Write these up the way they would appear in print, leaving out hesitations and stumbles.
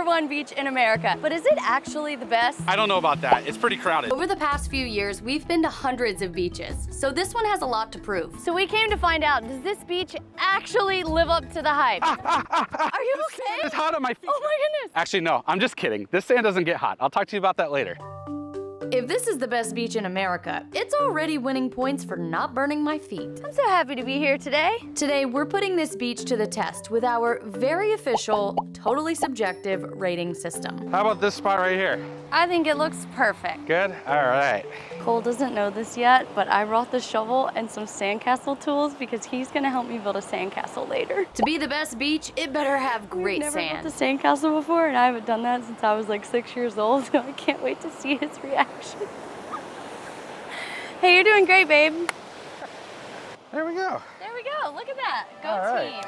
#1 beach in America. But is it actually the best? I don't know about that. It's pretty crowded. Over the past few years, we've been to hundreds of beaches, so this one has a lot to prove. So we came to find out, does this beach actually live up to the hype? Are you okay? It's hot on my feet. Oh my goodness. Actually, no, I'm just kidding. This sand doesn't get hot. I'll talk to you about that later. If this is the best beach in America, it's already winning points for not burning my feet. I'm so happy to be here today. Today, we're putting this beach to the test with our very official, totally subjective rating system. How about this spot right here? I think it looks perfect. Good? All right. Cole doesn't know this yet, but I brought the shovel and some sandcastle tools because he's gonna help me build a sandcastle later. To be the best beach, it better have great sand. I've never built a sandcastle before, and I haven't done that since I was like 6 years old, so I can't wait to see his reaction. Hey, you're doing great, babe. There we go. There we go, look at that. Go All right. team.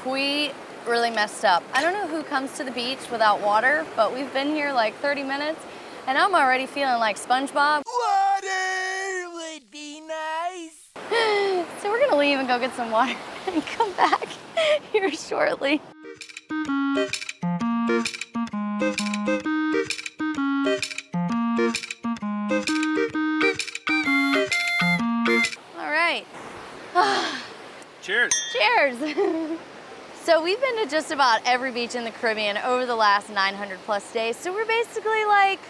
We really messed up. I don't know who comes to the beach without water, but we've been here like 30 minutes and I'm already feeling like SpongeBob. Water would be nice. So we're gonna leave and go get some water and come back here shortly. All right. Cheers. Cheers. So we've been to just about every beach in the Caribbean over the last 900 plus days. So we're basically like,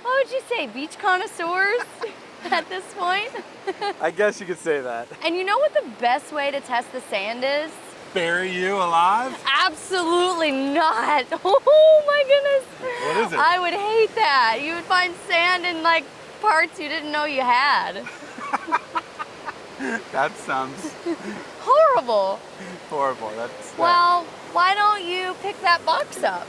what would you say, beach connoisseurs at this point? I guess you could say that. And you know what the best way to test the sand is? Bury you alive? Absolutely not. Oh my goodness. What is it? I would hate that. You would find sand in like parts you didn't know you had. That sounds Horrible. horrible. That's Well, why don't you pick that box up?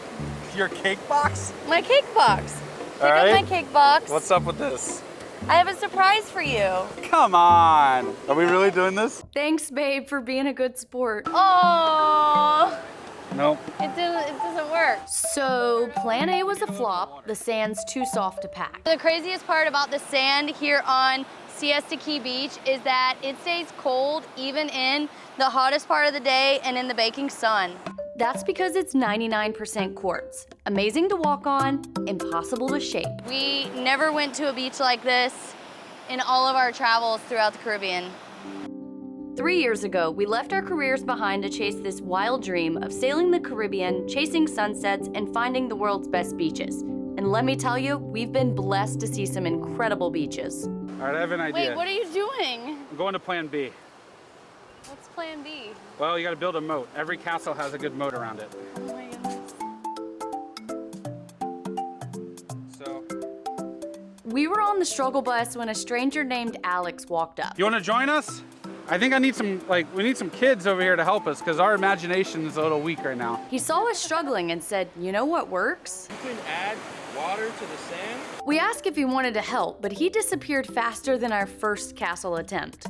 your cake box? My cake box. Pick All up right. my cake box. What's up with this? I have a surprise for you. Come on. Are we really doing this? Thanks, babe, for being a good sport. Oh, Nope. it doesn't work. So plan A was a flop. The sand's too soft to pack. The craziest part about the sand here on Siesta Key Beach is that it stays cold even in the hottest part of the day and in the baking sun. That's because it's 99% quartz. Amazing to walk on, impossible to shape. We never went to a beach like this in all of our travels throughout the Caribbean. 3 years ago, we left our careers behind to chase this wild dream of sailing the Caribbean, chasing sunsets, and finding the world's best beaches. And let me tell you, we've been blessed to see some incredible beaches. All right, I have an idea. Wait, what are you doing? I'm going to plan B. What's plan B? Well, you got to build a moat. Every castle has a good moat around it. Oh my goodness. So, We were on the struggle bus when a stranger named Alex walked up. you want to join us? I think I need we need some kids over here to help us because our imagination is a little weak right now. He saw us struggling and said, you know what works? You can add water to the sand? We asked if he wanted to help, but he disappeared faster than our first castle attempt.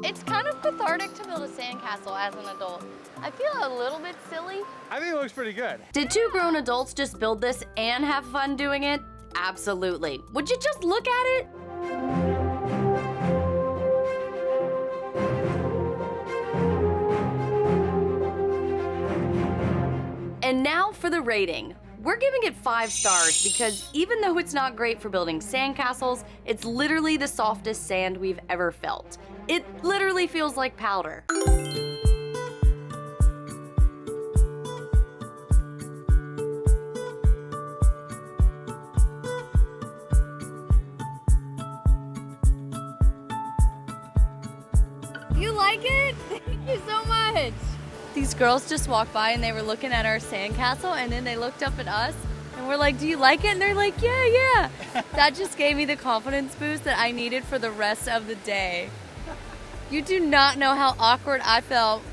It's kind of cathartic to build a sandcastle as an adult. I feel a little bit silly. I think it looks pretty good. Did two grown adults just build this and have fun doing it? Absolutely. Would you just look at it? And now for the rating. We're giving it 5 stars because even though it's not great for building sandcastles, it's literally the softest sand we've ever felt. It literally feels like powder. You like it? Thank you so much. These girls just walked by and they were looking at our sandcastle and then they looked up at us and we're like, do you like it? And they're like, yeah, yeah. That just gave me the confidence boost that I needed for the rest of the day. You do not know how awkward I felt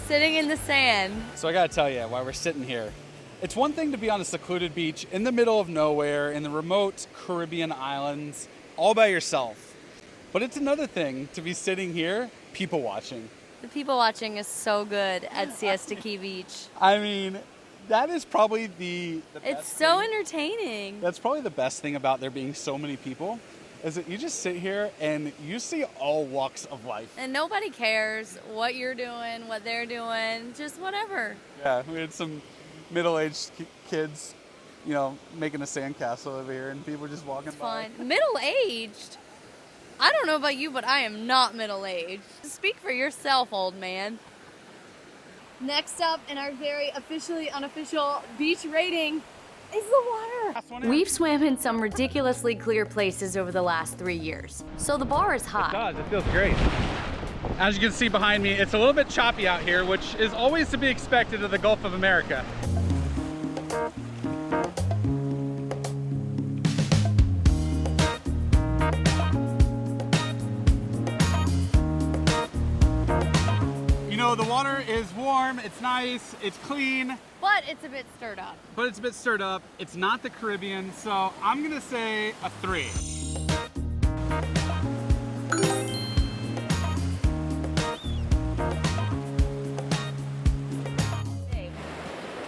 sitting in the sand. So I gotta tell you, while we're sitting here, it's one thing to be on a secluded beach in the middle of nowhere in the remote Caribbean islands all by yourself. But it's another thing to be sitting here people watching. The people watching is so good at Siesta Key Beach. I mean, That is probably the best It's so thing. entertaining. That's probably the best thing about there being so many people, is that you just sit here and you see all walks of life. And nobody cares what you're doing, what they're doing, just whatever. Yeah, we had some middle-aged kids, you know, making a sandcastle over here, and people just walking by. Fine. Middle-aged? I don't know about you, but I am not middle-aged. Speak for yourself, old man. Next up in our very officially unofficial beach rating is the water. We've swam in some ridiculously clear places over the last 3 years, so the bar is high. It does, it feels great. As you can see behind me, it's a little bit choppy out here, which is always to be expected of the Gulf of America. You know, the water is warm, it's nice, it's clean, But it's a bit stirred up. but it's a bit stirred up. It's not the Caribbean, so I'm gonna say a 3. Hey,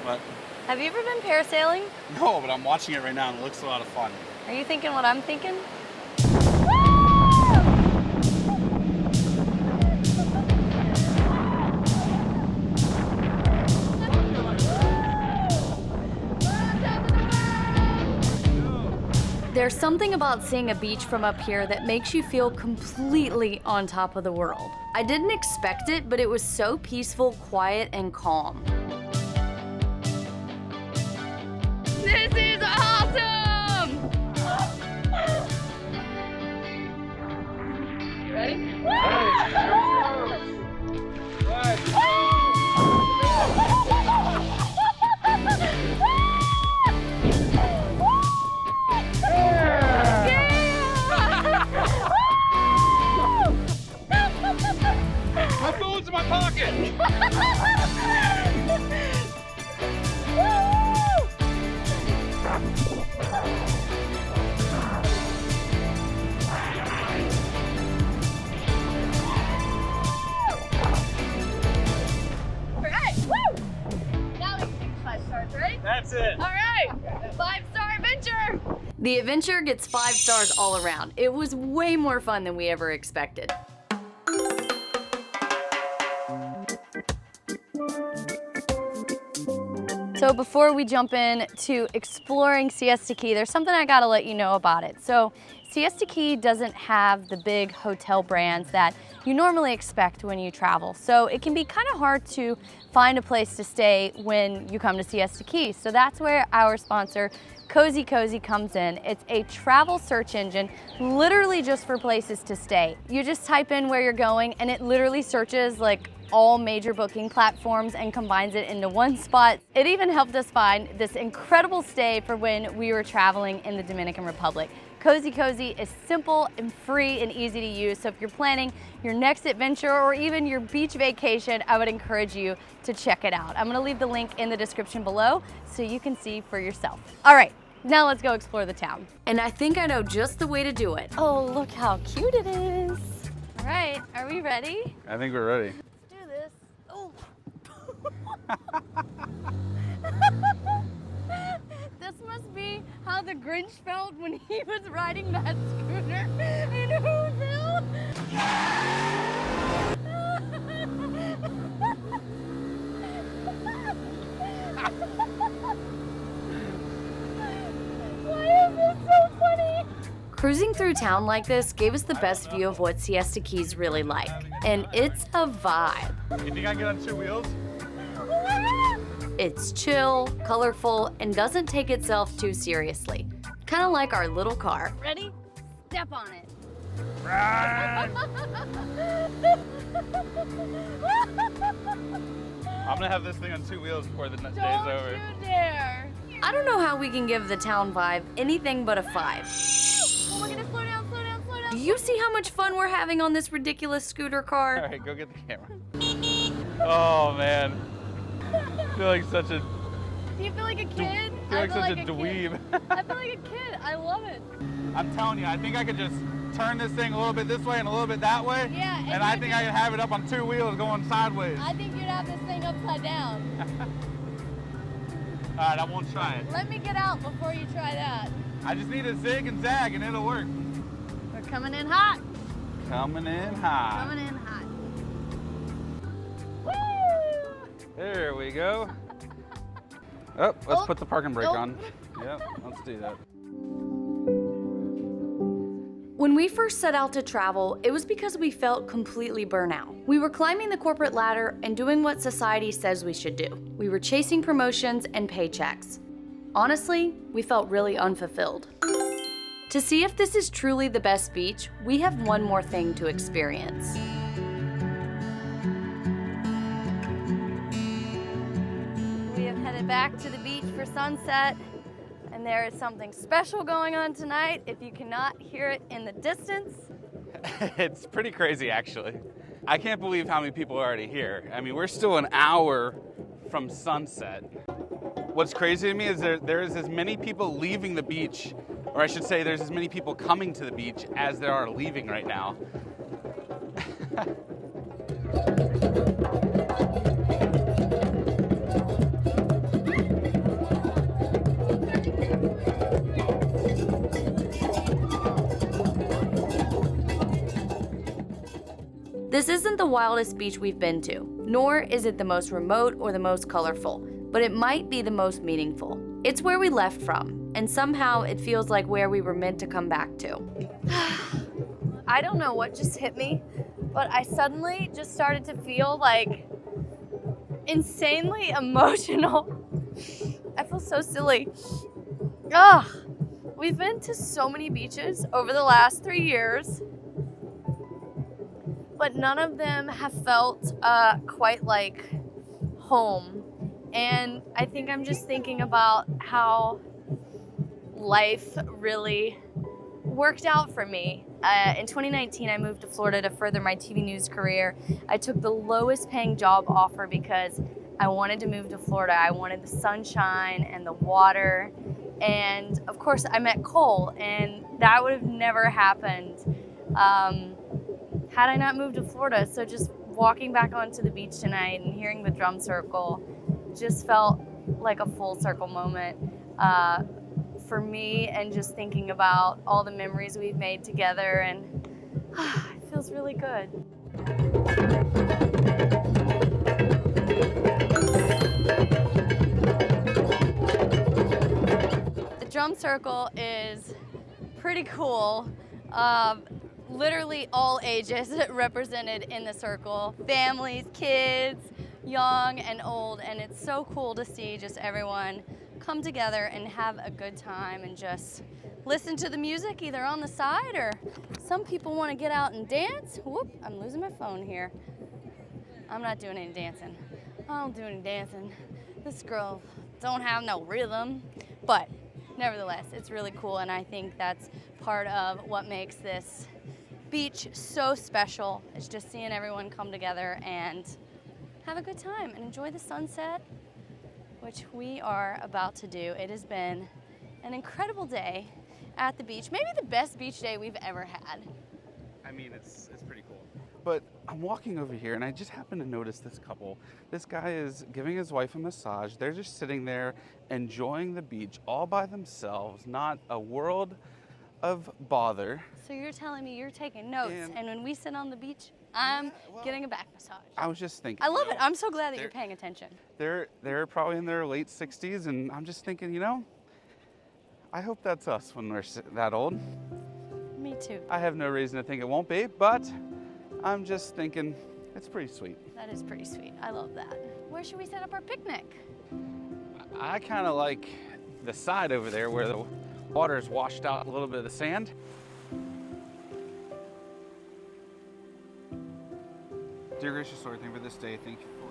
What? have you ever been parasailing? No, but I'm watching it right now and it looks a lot of fun. Are you thinking what I'm thinking? There's something about seeing a beach from up here that makes you feel completely on top of the world. I didn't expect it, but it was so peaceful, quiet, and calm. This is awesome! You ready? My phone's in my pocket! Alright, woo! Now we can take 5 stars, right? That's it. Alright, 5-star adventure! The adventure gets 5 stars all around. It was way more fun than we ever expected. So before we jump in to exploring Siesta Key, there's something I gotta let you know about it. So Siesta Key doesn't have the big hotel brands that you normally expect when you travel. So it can be kind of hard to find a place to stay when you come to Siesta Key. So that's where our sponsor, CozyCozy, comes in. It's a travel search engine literally just for places to stay. You just type in where you're going and it literally searches like all major booking platforms and combines it into one spot. It even helped us find this incredible stay for when we were traveling in the Dominican Republic. CozyCozy is simple and free and easy to use, so if you're planning your next adventure or even your beach vacation, I would encourage you to check it out. I'm gonna leave the link in the description below so you can see for yourself. All right, now let's go explore the town. And I think I know just the way to do it. Oh, look how cute it is. All right, are we ready? I think we're ready. Do this. Oh. This must be how the Grinch felt when he was riding that scooter in Whoville. Why is this so funny? Cruising through town like this gave us the best view of what Siesta Key's really like, and it's a vibe. You think I can get on 2 wheels? It's chill, colorful, and doesn't take itself too seriously. Kind of like our little car. Ready? Step on it. Run! I'm gonna have this thing on 2 wheels before the day's over. Don't you dare. I don't know how we can give the town vibe anything but a 5. Oh, we're gonna slow down, slow down, slow down. Do you see how much fun we're having on this ridiculous scooter car? All right, go get the camera. Oh man, I feel like such a Do you feel like a kid? I feel like such a dweeb. I feel like a kid. I love it. I'm telling you, I think I could just turn this thing a little bit this way and a little bit that way. Yeah, and I think I could have it up on 2 wheels going sideways. I think you'd have this thing upside down. right, I won't try it. Let me get out before you try that. I just need a zig and zag and it'll work. We're coming in hot. Coming in hot. Coming in hot. Woo! There we go. Oh, let's Oh, put the parking brake oh. on. Yep, let's do that. When we first set out to travel, it was because we felt completely burnt out. We were climbing the corporate ladder and doing what society says we should do. We were chasing promotions and paychecks. Honestly, we felt really unfulfilled. To see if this is truly the best beach, we have one more thing to experience. We have headed back to the beach for sunset. And there is something special going on tonight, if you cannot hear it in the distance. It's pretty crazy, actually. I can't believe how many people are already here. I mean, we're still an hour from sunset. What's crazy to me is there is as many people leaving the beach, or I should say there's as many people coming to the beach as there are leaving right now. This isn't the wildest beach we've been to, nor is it the most remote or the most colorful, but it might be the most meaningful. It's where we left from, and somehow it feels like where we were meant to come back to. I don't know what just hit me, but I suddenly just started to feel like insanely emotional. I feel so silly. Ugh. We've been to so many beaches over the last 3 years, but none of them have felt quite like home. And I think I'm just thinking about how life really worked out for me. In 2019, I moved to Florida to further my TV news career. I took the lowest paying job offer because I wanted to move to Florida. I wanted the sunshine and the water. And of course, I met Cole, and that would have never happened had I not moved to Florida. So just walking back onto the beach tonight and hearing the drum circle just felt like a full circle moment for me, and just thinking about all the memories we've made together, and it feels really good. The drum circle is pretty cool. Literally all ages represented in the circle. Families, kids, young and old, and it's so cool to see just everyone come together and have a good time and just listen to the music either on the side, or some people want to get out and dance. Whoop, I'm losing my phone here. I'm not doing any dancing. I don't do any dancing. This girl don't have no rhythm, but nevertheless, it's really cool, and I think that's part of what makes this beach so special. It's just seeing everyone come together and have a good time and enjoy the sunset, which we are about to do. It has been an incredible day at the beach, maybe the best beach day we've ever had. I mean, it's pretty cool. But I'm walking over here and I just happen to notice this couple. This guy is giving his wife a massage. They're just sitting there enjoying the beach all by themselves, not a world of bother. So you're telling me you're taking notes, and when we sit on the beach, I'm getting a back massage. I was just thinking. I love it. I'm so glad that you're paying attention. They're probably in their late 60s, and I'm just thinking, I hope that's us when we're that old. Me too. I have no reason to think it won't be, but I'm just thinking it's pretty sweet. That is pretty sweet. I love that. Where should we set up our picnic? I kind of like the side over there where the water's washed out a little bit of the sand. Dear gracious Lord, thank you for this day. Thank you for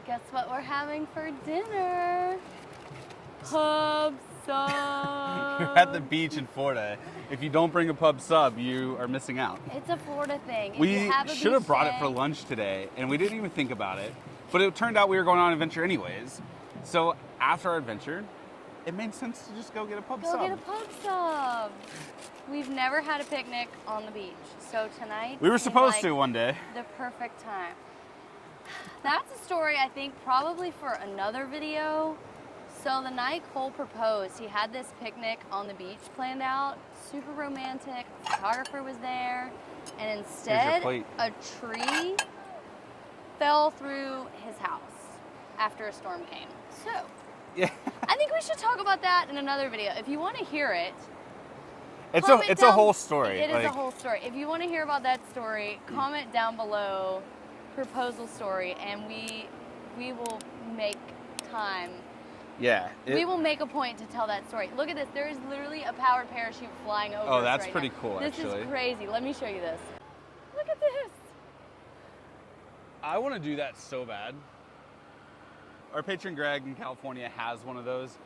Guess what we're having for dinner? Pub sub. You're at the beach in Florida. If you don't bring a pub sub, you are missing out. It's a Florida thing. If We you have a should have beach brought day, it for lunch today, and we didn't even think about it. But it turned out we were going on an adventure anyways. So after our adventure, it made sense to just go get a pub sub. Go get a pub sub. We've never had a picnic on the beach, so tonight We were seemed supposed like to one day. the perfect time. That's a story I think probably for another video. So the night Cole proposed, he had this picnic on the beach planned out, super romantic, a photographer was there, and instead a tree fell through his house after a storm came. So, Yeah. I think we should talk about that in another video. If you want to hear it, It's comment a down- whole story. It is a whole story. If you want to hear about that story, comment down below proposal story, and we will make time. Yeah. We will make a point to tell that story. Look at this. There is literally a powered parachute flying over Oh, us that's right pretty now. cool, This actually. is crazy. Let me show you this. Look at this. I want to do that so bad. Our patron Greg in California has one of those.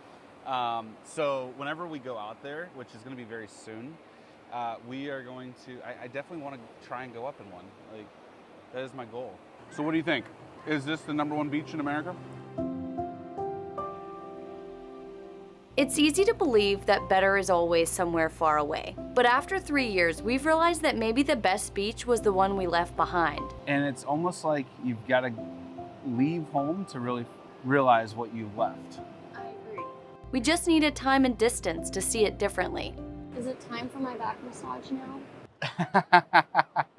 So whenever we go out there, which is going to be very soon, we are going to, I definitely want to try and go up in one. Like, that is my goal. So what do you think? Is this the #1 beach in America? It's easy to believe that better is always somewhere far away. But after 3 years, we've realized that maybe the best beach was the one we left behind. And it's almost like you've got to leave home to really realize what you've left. I agree. We just needed time and distance to see it differently. Is it time for my back massage now?